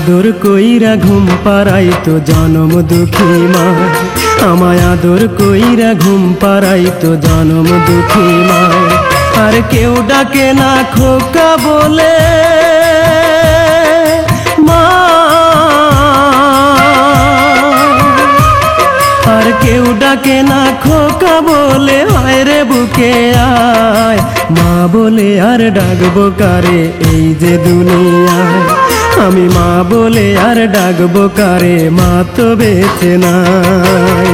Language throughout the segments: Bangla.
আদর কইরা ঘুম পাড়াইতো জনম দুঃখী মা, আমায় আদর কইরা ঘুম পাড়াইতো জনম দুঃখী মা। আর কেউ ডাকে না খোকা বলে মা, আর কেউ ডাকে না খোকা বলে, আয় রে বুকে আয় মা বলে আর ডাকবো কারে এই যে দুনিয়ায়। আমি মা বলে আর ডাকবো কারে, মা তো বেঁচে নাই।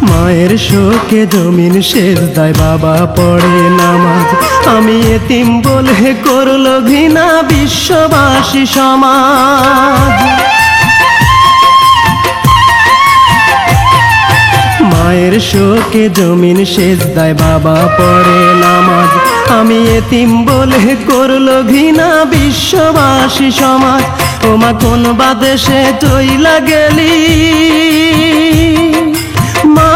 মায়ের শোকে জমিন সেজদায় বাবা পড়ে নামাজ, আমি এতিম বলে করলো ঘৃণা বিশ্ববাসী সমাজ। মায়ের শোকে জমিন সেজদায় বাবা পড়ে নামাজ, আমি এতিম বলে করলো ঘৃণা বিশ্ববাসী সমাজ। ওমা কোন বাদেশে চইলা গেলি মা,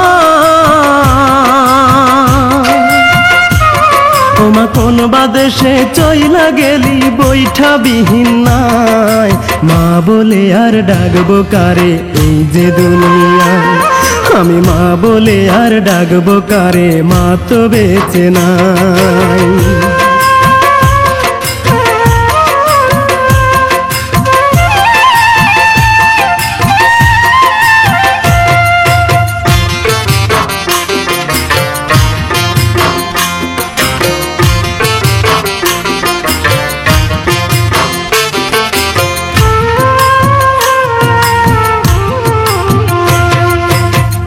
ওমা কোন বাদেশে চইলা গেলি বৈঠা বিহীন নাই। মা বলে আর ডাকবো কারে এই যে দুনিয়ায়, আমি মা বলে আর ডাকবো কারে, মা তো বেঁচে নাই।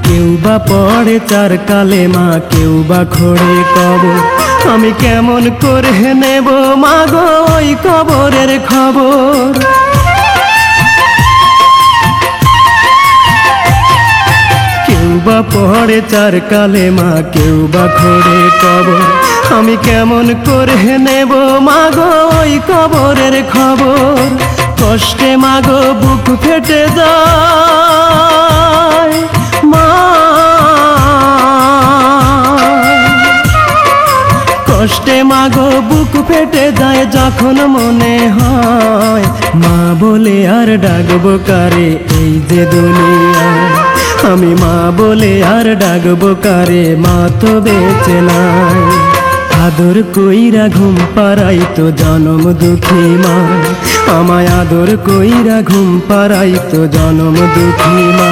কেউ বা পড়ে চার কালেমা, কেউ বা খোড়ে কবর, আমি কেমন করে নেব মাগো ওই কবরের খবর। কেউ বা পড়ে চার কালেমা, কেউ বা খোড়ে কবর, আমি কেমন করে নেব মাগো ওই কবরের খবর। কষ্টে মাগো বুক ফেটে যায় মা, কষ্টে মাগো বুক ফেটে যায় যখন মনে হয় মা বলে আর ডাকবো কারে এই যে দুনিয়ায়। আমি মা বলে আর ডাকবো কারে, মা তো বেঁচে নাই। আদর কইরা ঘুম পাড়াইতো জনম দুঃখী মা, আমায় আদর কইরা ঘুম পাড়াইতো জনম দুঃখী মা।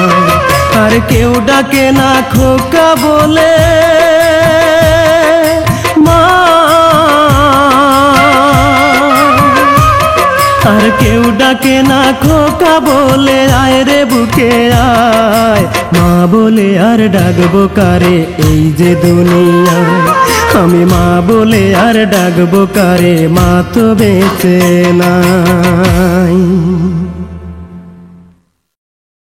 আর কেউ ডাকে না খোকা বলে মা, আর কেউ ডাকে না খোকা বলে, আয় রে বুকে আয় মা বলে আর ডাকবো কারে এই যে দুনিয়ায়। আমি মা বলে আর ডাকবো কারে, মা তো বেঁচে না।